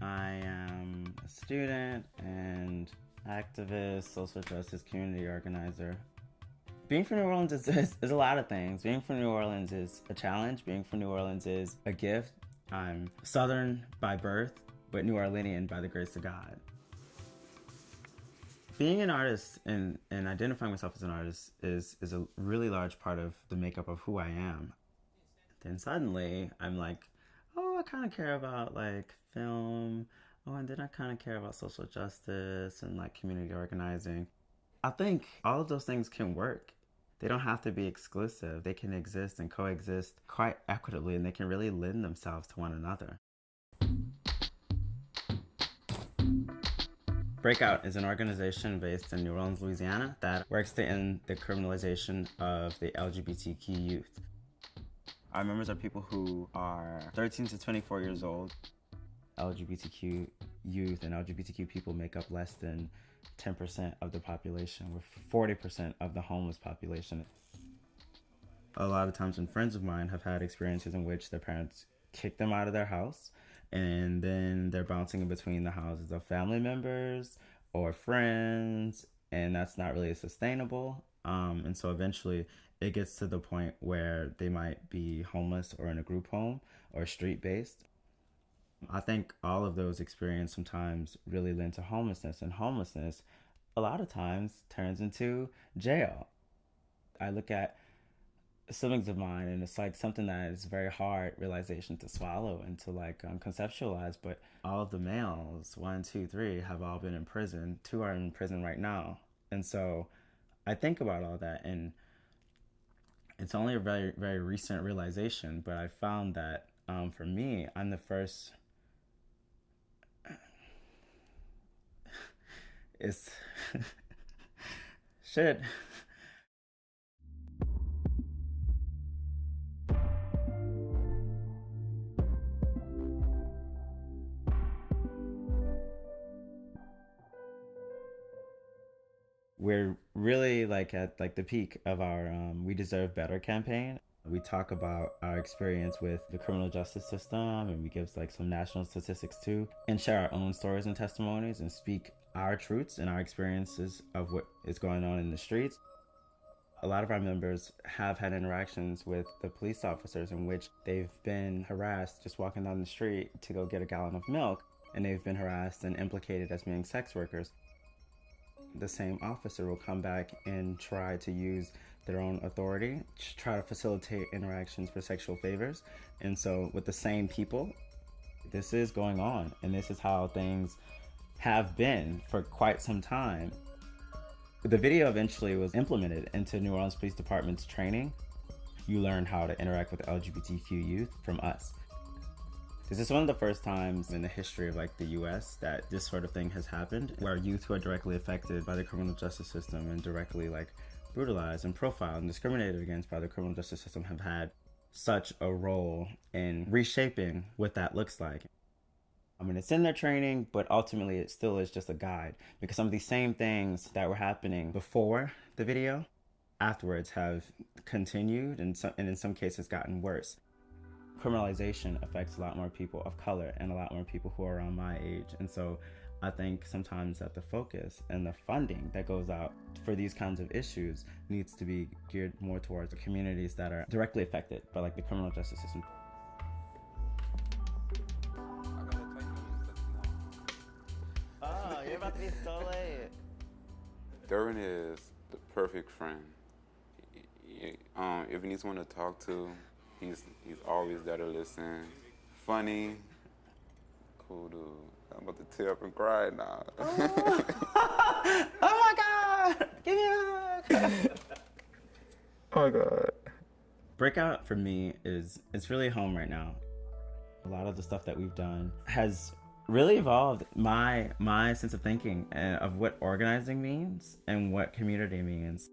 I am a student and activist, social justice community organizer. Being from New Orleans is a lot of things. Being from New Orleans is a challenge. Being from New Orleans is a gift. I'm Southern by birth, but New Orleanian by the grace of God. Being an artist and identifying myself as an artist is a really large part of the makeup of who I am. Then suddenly I'm like, oh, I kind of care about like film. Oh, and then I kind of care about social justice and like community organizing. I think all of those things can work. They don't have to be exclusive. They can exist and coexist quite equitably, and they can really lend themselves to one another. Breakout is an organization based in New Orleans, Louisiana that works to end the criminalization of the LGBTQ youth. Our members are people who are 13 to 24 years old. LGBTQ youth and LGBTQ people make up less than 10% of the population. We're 40% of the homeless population. A lot of times when friends of mine have had experiences in which their parents kick them out of their house, and then they're bouncing in between the houses of family members or friends, and that's not really sustainable. And so eventually it gets to the point where they might be homeless or in a group home or street-based. I think all of those experiences sometimes really lend to homelessness, and homelessness a lot of times turns into jail. I look at siblings of mine, and it's like something that is very hard realization to swallow and to like conceptualize, but all of the males, 1, 2, 3, have all been in prison. 2 are in prison right now. And so I think about all that, and it's only a very, very recent realization, but I found that for me, I'm the first. It's shit. We're really like at like the peak of our We Deserve Better campaign. We talk about our experience with the criminal justice system, and we give like some national statistics too, and share our own stories and testimonies and speak our truths and our experiences of what is going on in the streets. A lot of our members have had interactions with the police officers in which they've been harassed just walking down the street to go get a gallon of milk, and they've been harassed and implicated as being sex workers. The same officer will come back and try to use their own authority to try to facilitate interactions for sexual favors. And so with the same people, this is going on, and this is how things have been for quite some time. The video eventually was implemented into New Orleans Police Department's training. You learn how to interact with LGBTQ youth from us. This is one of the first times in the history of like the US that this sort of thing has happened, where youth who are directly affected by the criminal justice system and directly like brutalized and profiled and discriminated against by the criminal justice system have had such a role in reshaping what that looks like. I mean, it's in their training, but ultimately it still is just a guide, because some of these same things that were happening before the video, afterwards have continued and in some cases gotten worse. Criminalization affects a lot more people of color and a lot more people who are around my age. And so I think sometimes that the focus and the funding that goes out for these kinds of issues needs to be geared more towards the communities that are directly affected by like the criminal justice system. Oh, you're about to be so late. Derwin is the perfect friend. If he needs someone to talk to, he's always there to listen. Funny, cool dude. I'm about to tear up and cry now. Oh, oh my God! Give me a hug! Oh my God. Breakout for me it's really home right now. A lot of the stuff that we've done has really evolved my sense of thinking and of what organizing means and what community means.